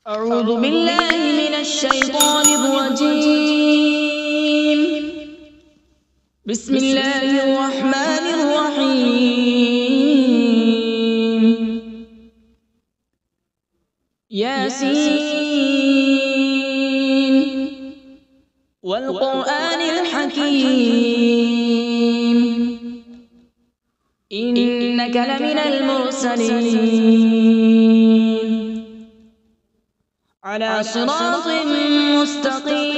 أعوذ بالله من الشيطان الرجيم. بسم الله الرحمن الرحيم. ياسين والقرآن الحكيم إنك لمن المرسلين على صراط مستقيم.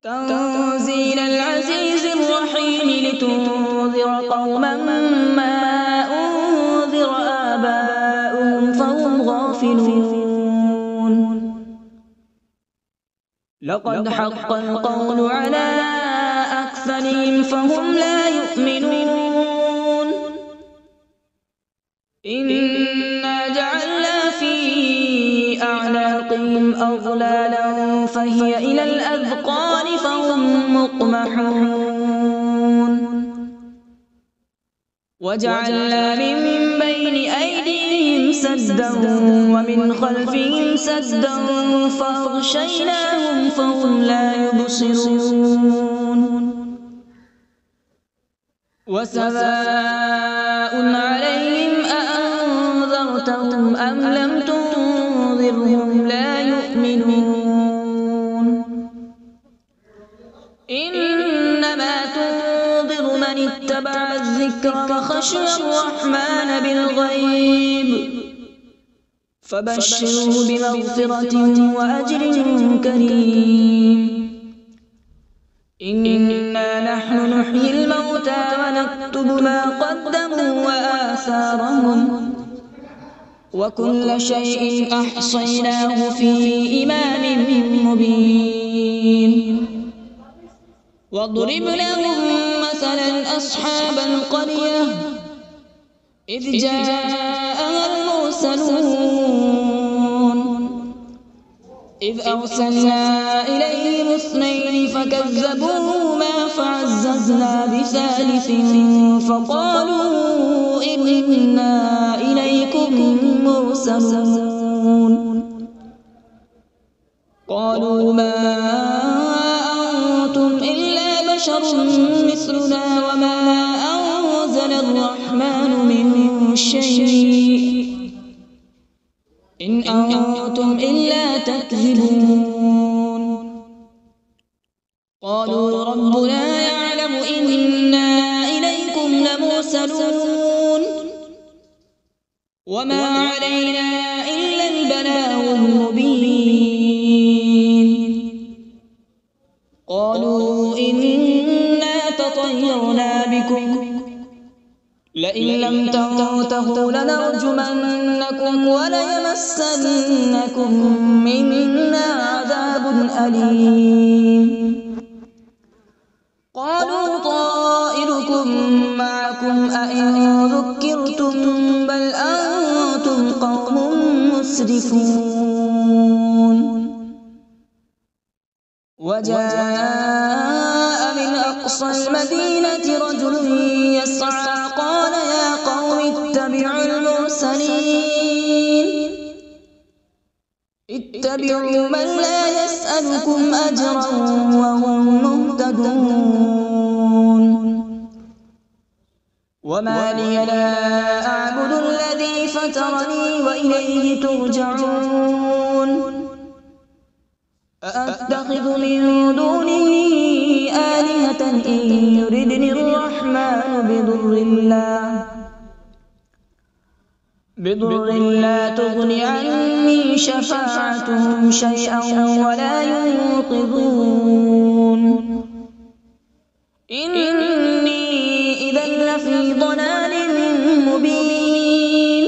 تنزيل العزيز الرحيم لتنذر قوما ما أنذر آباؤهم فهم غافلون. لقد حق القول على أكثرهم فهم لا يؤمنون. إنا جعلنا في أعناقهم أغلالا فهي إلى الأذقان فهم مقمحون. وجعلنا من بين أيديهم سدا ومن خلفهم سدا فأغشيناهم فهم لا يبصرون. وسواء عليهم أأنذرتهم أم لم تنذرهم لا يؤمنون. إنما تنذر من اتبع الذكر وخشي الرحمن بالغيب فبشره بمغفرة وأجر كريم. إنا نحن نحيي الموتى ونكتب ما قدموا وآثارهم وكل شيء أحصيناه في إمام مبين. واضرب لهم مثلا أصحاب القرية إذ جاءها المرسلون إذ أرسلنا إليهم اثنين فكذبوهما فعززنا بثالث فقالوا إنا إليكم مرسلون. قالوا ما أنتم إلا بشر مثلنا وما أنزل الرحمن من شيء إن أنتم إلا تكذبون. قالوا ربنا يعلم إنا إليكم لمرسلون وما علينا إلا البلاغ المبين. قالوا إنا تطيرنا بكم لئن لم تنتهوا لنرجمنكم وليمسنكم منا عذاب أليم. قالوا طائركم معكم أئن ذكرتم بل أنتم قوم مسرفون. وجاء من أقصى المدينة رجل يسعى قال يا قوم اتبعوا المرسلين اتبعوا من لا يسألكم أجرا وهم مهتدون. وما لي لا أعبد الذي فطرني وإليه ترجعون. أأتخذ من دونه آلهة إن يردني الرحمن بضر لا تغن عني شفاعتهم شيئا ولا ينقذون. إني إذا لفي ضلال مبين.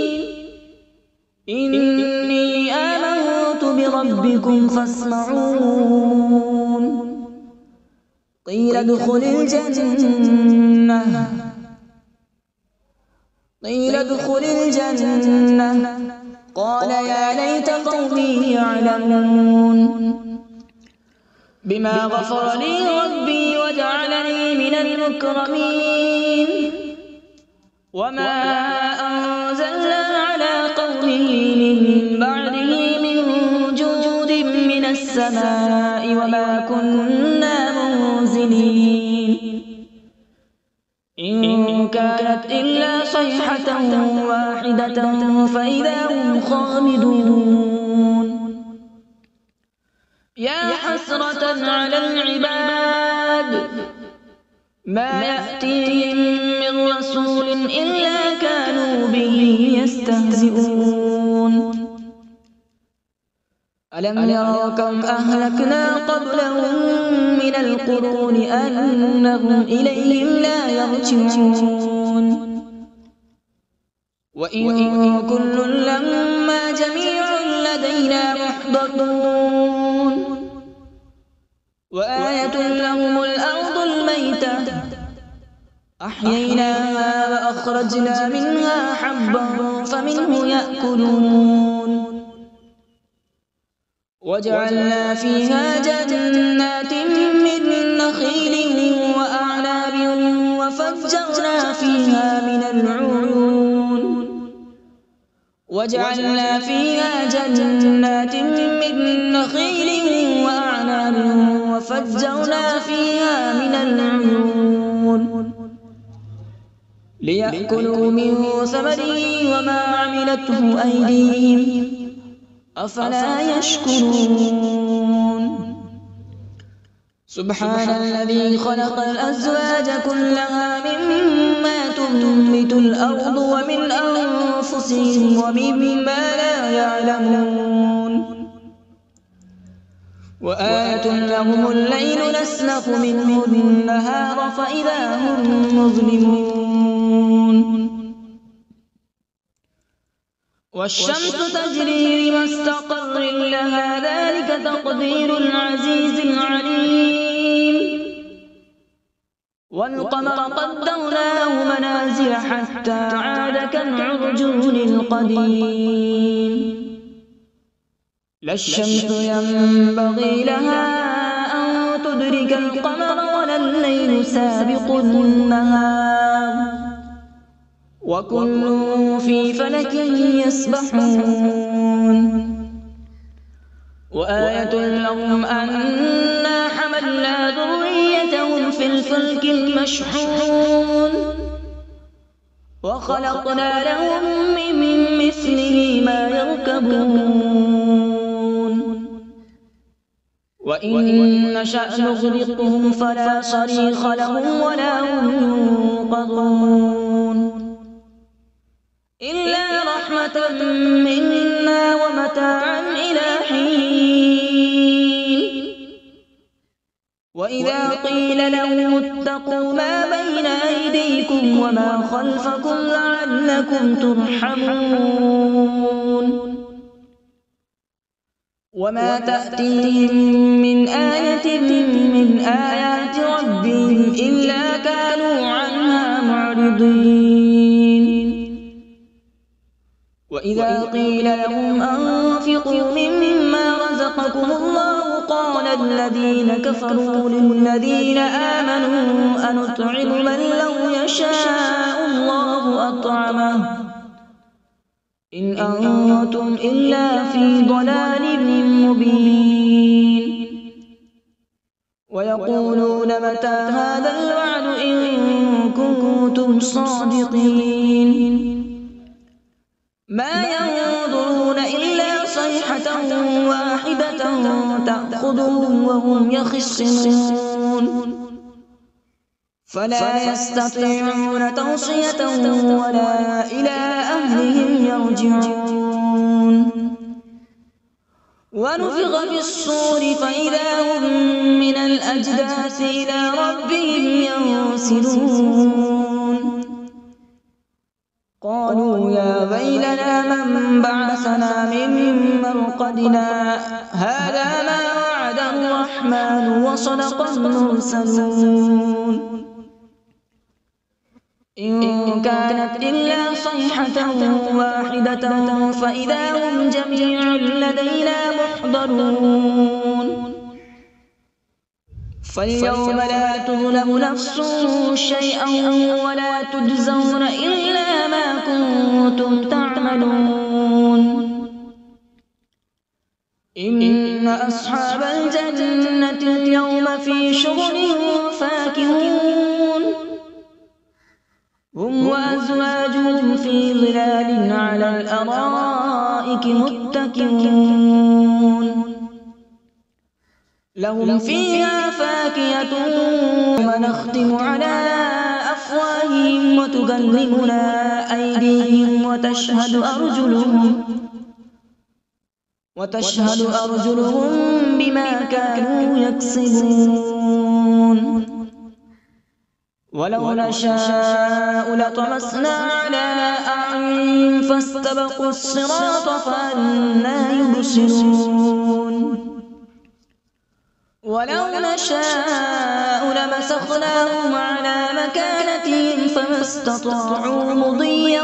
إني آمنت بربكم فاسمعون. قيل ادخل الجنة قال يا ليت قومي يعلمون. بما غفر لي ربي وجعلني من المكرمين. وما أنزلنا على به من بعده من جود من السماء وما كنا منزلين إن كانت إلا صيحة واحدة فإذا هم خامدون يا حسرة على العباد ما يأتيهم من رسول إلا كانوا به يستهزئون ألم يروا كم أهلكنا قبلهم من القرون أنهم إليهم لا يرجعون وإن كل لما جميع لدينا محضرون وآية لهم الأرض الميتة أحييناها وأخرجنا منها حبا فمنه يأكلون وجعلنا فيها جنات من نخيل وأعناب وفجرنا فيها من العيون وجعلنا فيها جنات من نخيل وأعناب وفجرنا فيها من العيون ليأكلوا من ثمره وما عملته أيديهم أفلا يشكرون سبحان الذي خلق الأزواج كلها مما تنبت الأرض ومن أنفسهم ومما لا يعلمون وآية لهم الليل نسلخ منه النهار فإذا هم مظلمون والشمس تجري لمستقر لها ذلك تقدير العزيز العليم والقمر قدرناه منازل حتى عاد كالعرجون القديم لا الشمس ينبغي لها أن تدرك القمر ولا الليل سابق النهار وكل في فلك يسبحون وآية لهم أنا حملنا ذريتهم في الفلك المشحون وخلقنا لهم من مثله ما يركبون وإن نشأ نغرقهم فلا صريخ لهم ولا هم ينقذون إلا رحمة منا ومتاعا إلى حين وإذا قيل لهم اتقوا ما بين أيديكم وما خلفكم لعلكم ترحمون وما تأتيهم من آية من آيات ربهم إلا كانوا عنها معرضين وإذا قيل لهم أنفقوا مما رزقكم الله قال الذين كفروا للذين آمنوا أنطعم من لو يشاء الله أطعمه إن أنتم إلا في ضلال مبين ويقولون متى هذا الوعد إن كنتم صادقين ما ينظرون إلا صيحة واحدة تأخذهم وهم يخصمون فلا يستطيعون توصية ولا إلى أهلهم يرجعون ونفخ في الصور فإذا هم من الأجداث إلى ربهم ينسلون قالوا يا ويلنا من بعثنا من مرقدنا هذا ما وعد الرحمن وصدق المرسلون إن كانت إلا صيحة واحدة فإذا هم جميع لدينا محضرون فاليوم لا تظلم نفس شيئا ولا تجزون إلا ما كنتم تعملون إن أصحاب الجنة اليوم في شغل فاكهون هم وأزواجهم في ظلال على الأرائك متكئون لهم فيها فاكهة ونختم على أفواههم وتكلمنا أيديهم وتشهد أرجلهم بما كانوا يكسبون ولو نشاء لطمسنا على أعينهم فاستبقوا الصراط فأنى يبصرون ولو نشاء لمسخناهم على مكانتهم فما استطاعوا مضيا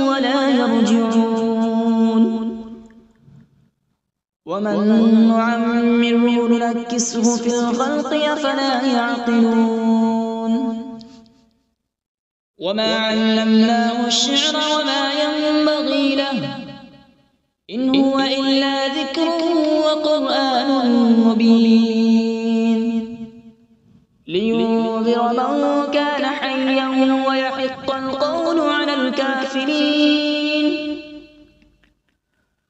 ولا يرجعون ومن نعمره ننكسه في الخلق أفلا يعقلون وما علمناه الشعر وما ينبغي له إن هو إلا ذكر وقرآن مبين لينذر من كان حيا ويحق القول على الكافرين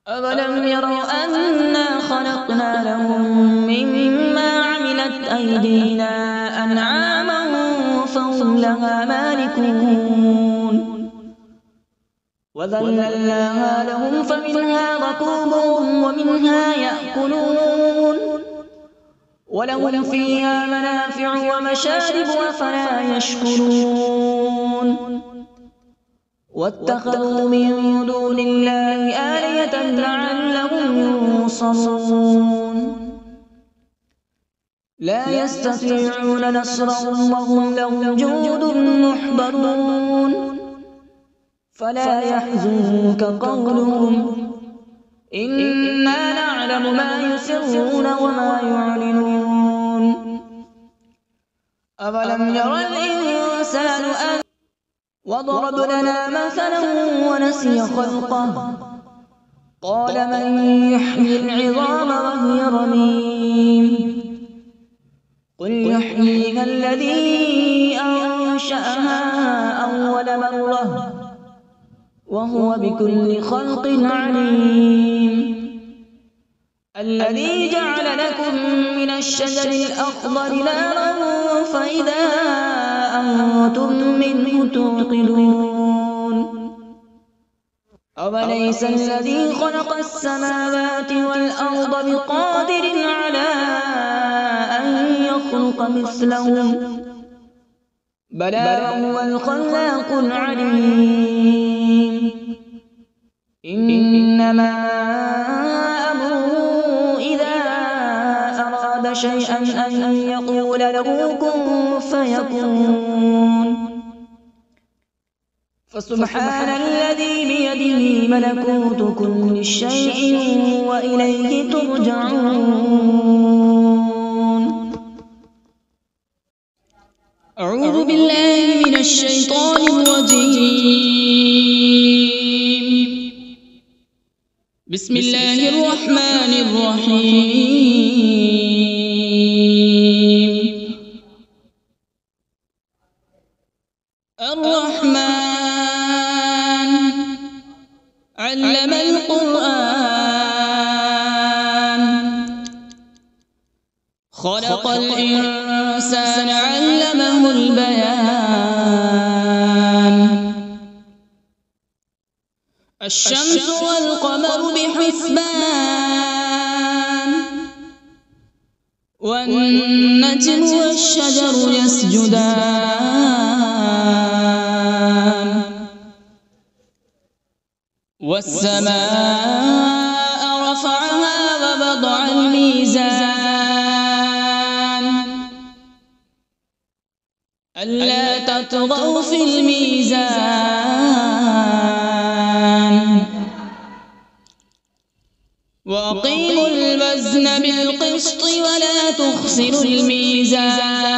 أولم يروا أنا خلقنا لهم مما عملت أيدينا أنعاما فهم لها مالكون وذللناها لهم فمنها ركوبهم ومنها يأكلون ولهم فيها منافع ومشارب أفلا يشكرون واتخذوا من دون الله آلهة لعلهم ينصرون لا يستطيعون نصرهم وهم لهم جند محضرون فلا يحزنك قولهم إنا نعلم ما يسرون وما يعلنون أولم ير الإنسان أن وضرب لنا مثلا ونسي خلقه قال من يحيي العظام وهي رميم قل يحييها الذي أنشأها أول مرة وهو بكل خلق عليم الذي جعل لكم من الشجر الأخضر نارا فإذا أنتم منه توقدون أوليس الذي خلق السماوات والأرض بقادر على أن يخلق مثلهم بلى هو الخلاق العليم إنما أمره إذا أراد شيئا أن يقول له كن فيكون فسبحان الذي بيده ملكوت كل شيء وإليه ترجعون أعوذ بالله من الشيطان الرجيم بسم الله الرحمن الرحيم الرحمن علم القرآن خلق الإنسان علمه البيان الشمس والقمر بحسبان والنجم والشجر يسجدان والسماء رفعها ووضع الميزان ألا تطغوا في الميزان وأقيموا الوزن بالقسط ولا تخسروا الميزان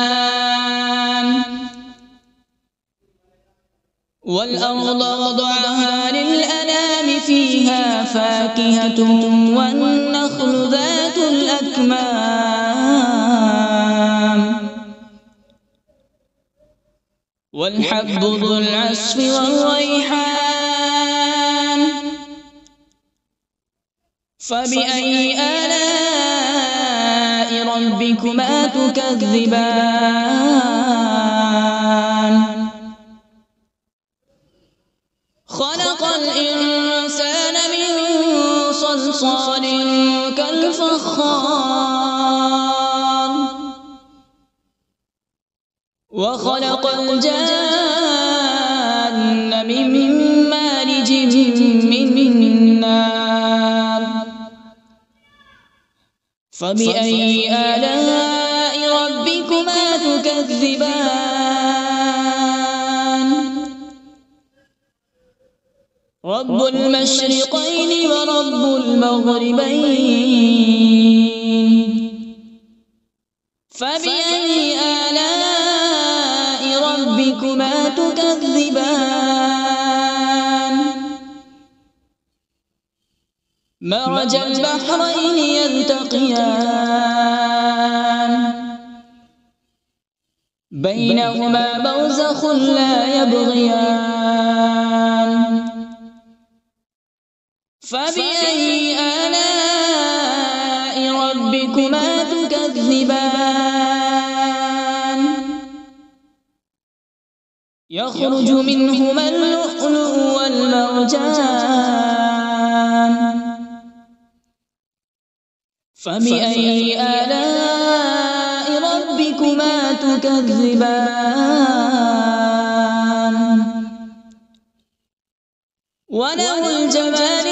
والأرض وضعها للأنام فيها فاكهة والنخل ذات الأكمام والحب ذو العصف والريحان فبأي آلاء ربكما تكذبان خلق الإنسان من صلصال كالفخار وخلق الجان من مارج من نار فبأي آلاء ربكما تكذبان رب المشرقين ورب المغربين فبأي آلاء ربكما تكذبان مرج البحرين يلتقيان بينهما برزخ لا يبغيان فبأي آلاء ربكما تكذبان يخرج منهما اللؤلؤ والمرجان فبأي آلاء ربكما تكذبان وله الجوار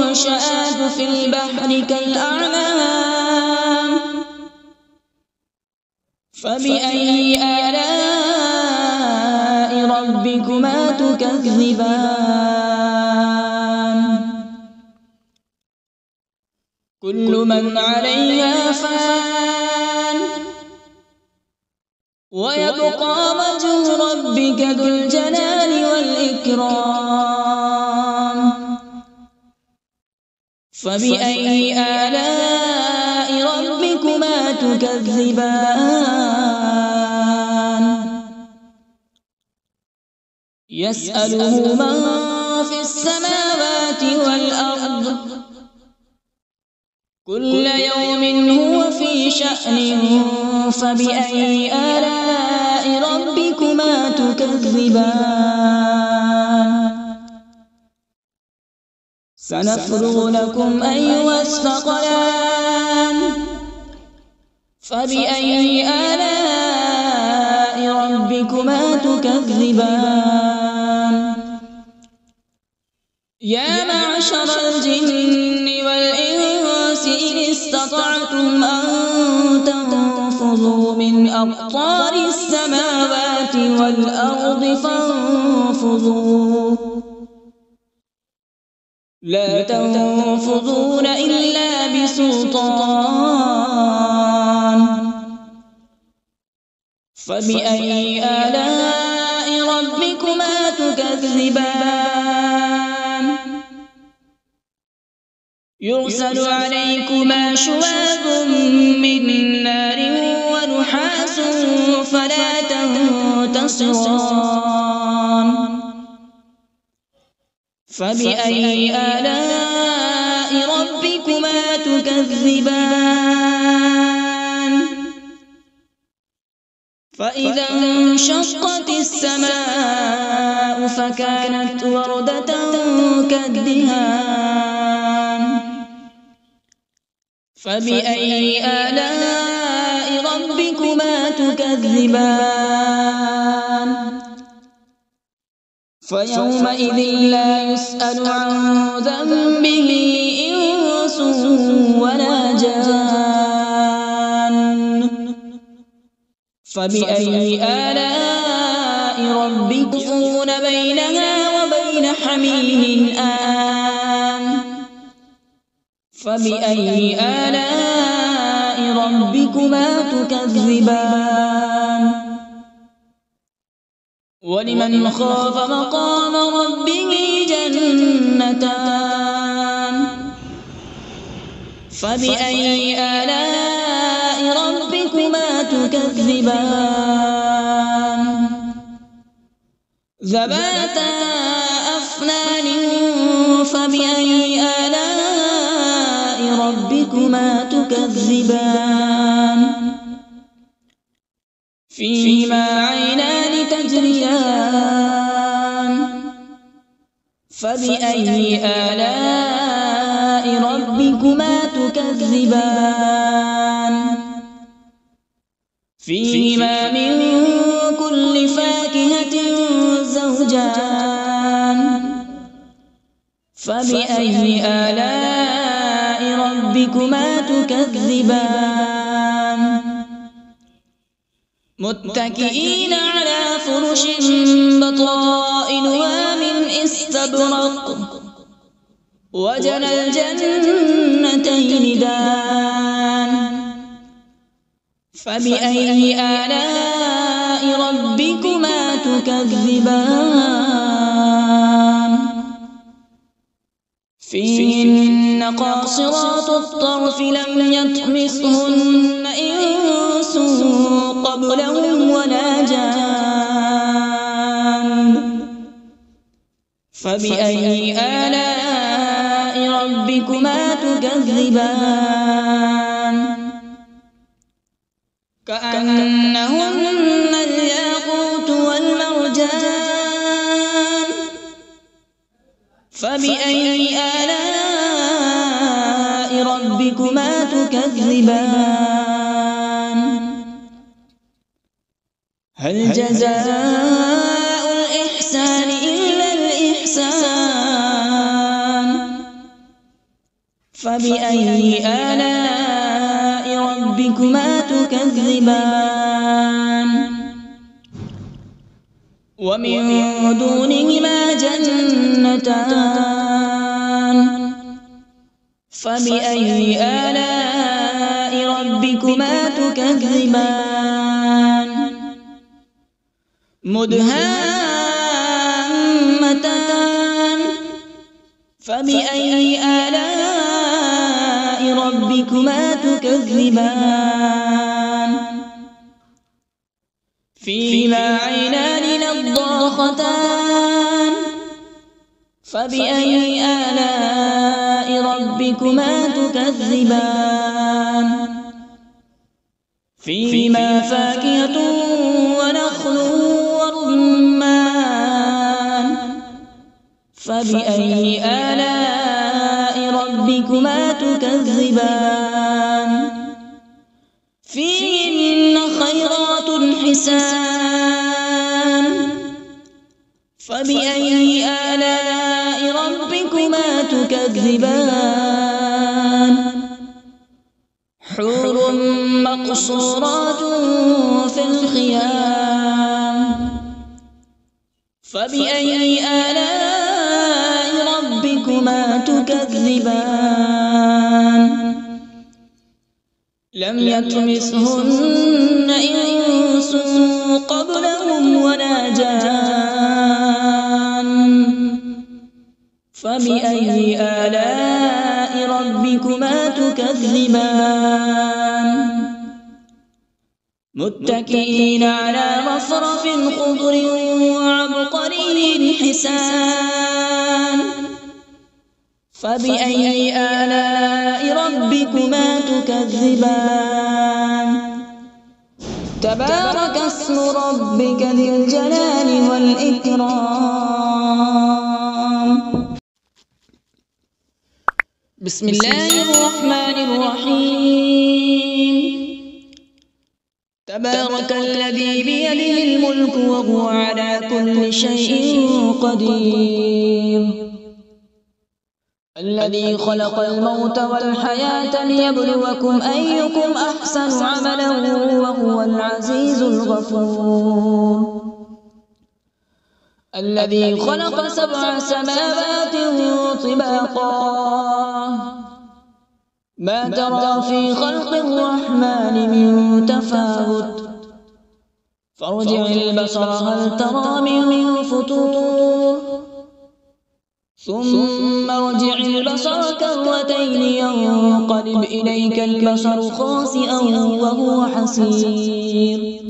المنشآت في البحر كالأعلام فبأي آلاء ربكما تكذبان كل من عليها فان ويبقى وجه ربك ذو الجلال والإكرام فبأي آلاء ربكما تكذبان يسأله من في السماوات والأرض كل يوم هو في شأن فبأي آلاء ربكما تكذبان سنفرغ لكم أيها الثقلان فبأي آلاء ربكما تكذبان يا معشر الجن والإنس إن استطعتم أن تنفذوا من أقطار السماوات والأرض فانفذوا لا تنفذون إلا بسلطان فبأي آلاء ربكما تكذبان يرسل عليكما شواظ من نار ونحاس فلا تنتصران فبأي آلاء ربكما تكذبان فإذا انشقت السماء فكانت وردة كالدهان فبأي آلاء ربكما تكذبان فيومئذ لا يسأل عن ذنبه إنس ولا جان فبأي آلاء ربكما تكذبون بينها وبين حميم آن فبأي آلاء ربكما تكذبان ولمن خاف مقام ربه جنتان فبأي آلاء ربكما تكذبان ذواتا أفنان فبأي آلاء ربكما تكذبان فيهما عينان تجريان فبأي آلاء ربكما تكذبان فيهما من كل فاكهة زوجان فبأي آلاء ربكما تكذبان متكئين على فرش بطائنها من استبرق وجنى الجنتين دان فبأي آلاء ربكما تكذبان فيهن قاصرات الطرف لم يطمثهن إنس قبلهم ولا جان فبأي آلاء ربكما تكذبان كأنهن الياقوت والمرجان فبأي آلاء ربكما تكذبان هل جزاء الإحسان إلا الإحسان فبأي آلاء ربكما تكذبان ومن دونهما جنتان فبأي آلاء ربكما تكذبان مدهامتان فبأي آلاء ربكما تكذبان فيهما عينان نضاختان فبأي آلاء ربكما تكذبان فيهما فاكهة ونخل ورمان فبأي آلاء ربكما تكذبان فيهن خيرات حسان فبأي آلاء ربكما تكذبان حور مقصورات في الخيام فبأي آلاء ربكما تكذبان لم يطمثهن إنس قبلهم ولا جان فبأي آلاء ربكما تكذبان متكئين على رفرف خضر وعبقري حسان فبأي آلاء ربكما تكذبان تبارك اسم ربك ذي الجلال والإكرام بسم الله الرحمن الرحيم تبارك الذي بيده الملك وهو على كل شيء قدير الذي خلق الموت والحياة ليبلوكم أيكم أحسن عملا وهو العزيز الغفور الذي خلق 7 سماوات طباقا ما ترى في خلق الرحمن من تفاوت فارجع البصر هل ترى من فطور ثم ارجع البصر كرتين ينقلب إليك البصر خاسئا وهو حسير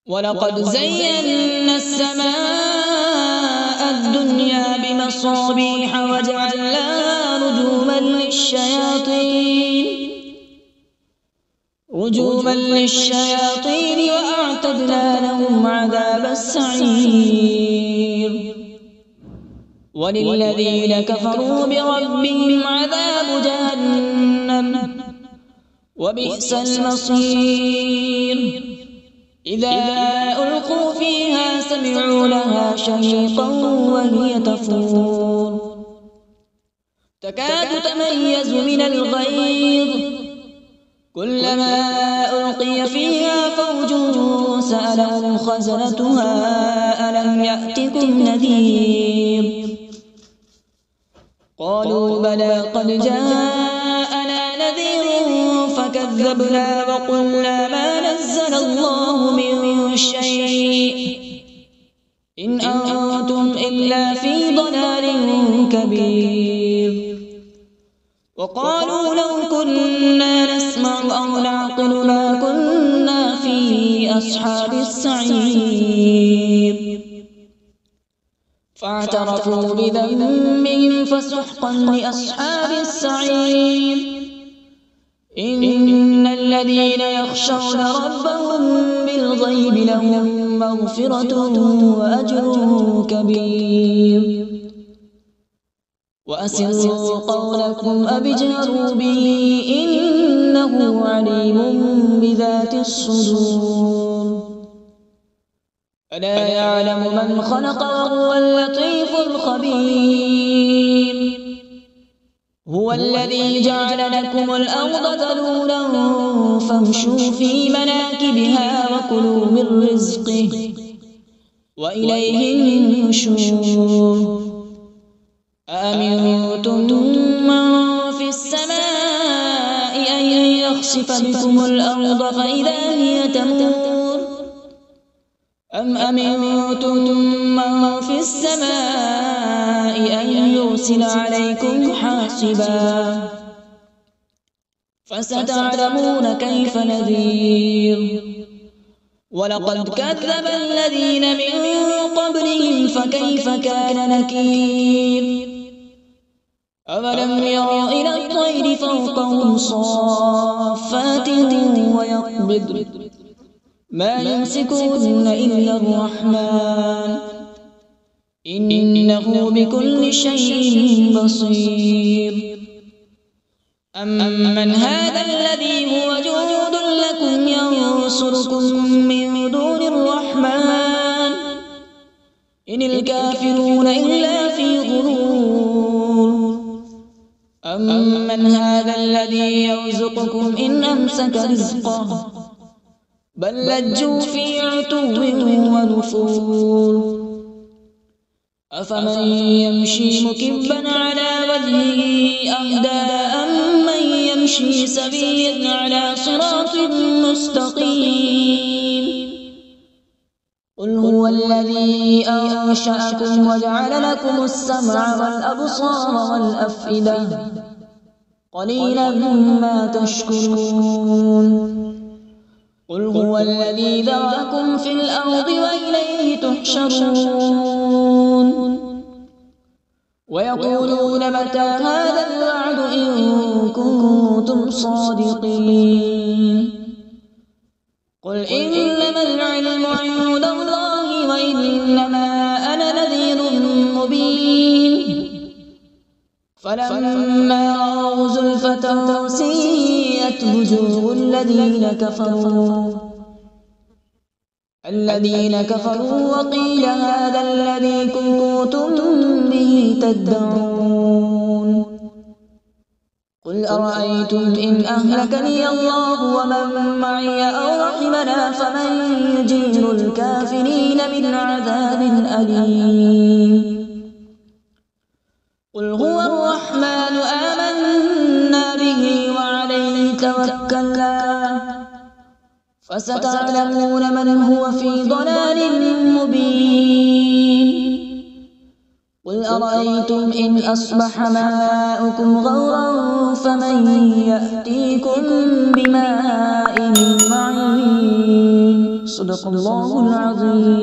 ولقد زينا السماء الدنيا بمصابيح وجعلناها رجوما للشياطين وأعتدنا لهم عذاب السعير وللذين كفروا بربهم عذاب جهنم وبئس المصير إذا ألقوا فيها سمعوا لها شهيقا وهي تفور تكاد تميز من الغيظ كلما ألقي فيها فوج سألهم خزنتها ألم يأتكم نذير قالوا بلى قد جاءنا نذير فكذبنا وقلنا ما نزل الله من شيء إن أنتم إلا في ضلال كبير وقالوا لو كنا نسمع أو نعقل ما كنا في أصحاب السعير فاعترفوا بذنبهم فسحقا لأصحاب السعير إن الذين يخشون ربهم بالغيب لهم مغفرة وأجر كبير وأسروا قولكم أو اجهروا به إنه عليم بذات الصدور ألا يعلم من خلق وهو اللطيف الخبير هو الذي جعل لكم الأرض ذلولا فامشوا في مناكبها وكلوا من رزقه وإليه النشور أأمنتم من في السماء أن يخسف بكم الأرض فإذا هي تمور أم أمنتم من في السماء أن يرسل عليكم حاصبا فستعلمون كيف نذير ولقد كذب الذين من قبلهم فكيف كان نكير أولم يروا إلى الطير فوقهم صافات ويقبض ما يمسكون إلا الرحمن إنه بكل شيء بصير أمن هذا الذي هو جند لكم ينصركم من دون الرحمن إن الكافرون إلا في غرور أمن هذا الذي يرزقكم إن أمسك رزقه بل لجوا في عتو ونفور أفمن يمشي مكبا على وجهه أهدى أمن يمشي سويا على صراط مستقيم قل هو الذي أنشأكم وجعل لكم السمع والأبصار والأفئدة قليلا ما تشكرون قل هو الذي ذرأكم في الأرض وإليه تحشرون ويقولون متى هذا الوعد إن كنتم صادقين قل إنما العلم عند الله وإنما أنا نذير مبين فلما رأوا زلفة سيئت وجوه الذين كفروا وقيل هذا الذي كنتم به تدعون قل أرأيتم إن أهلكني الله ومن معي أو رحمنا فمن يجير الكافرين من عذاب أليم قل هو الرحمن آمنا به وعليه توكلنا وستعلمون من هو في ضلال مبين قل أرأيتم إن أصبح ماؤكم غورا فمن يأتيكم بماء معين. صدق الله العظيم.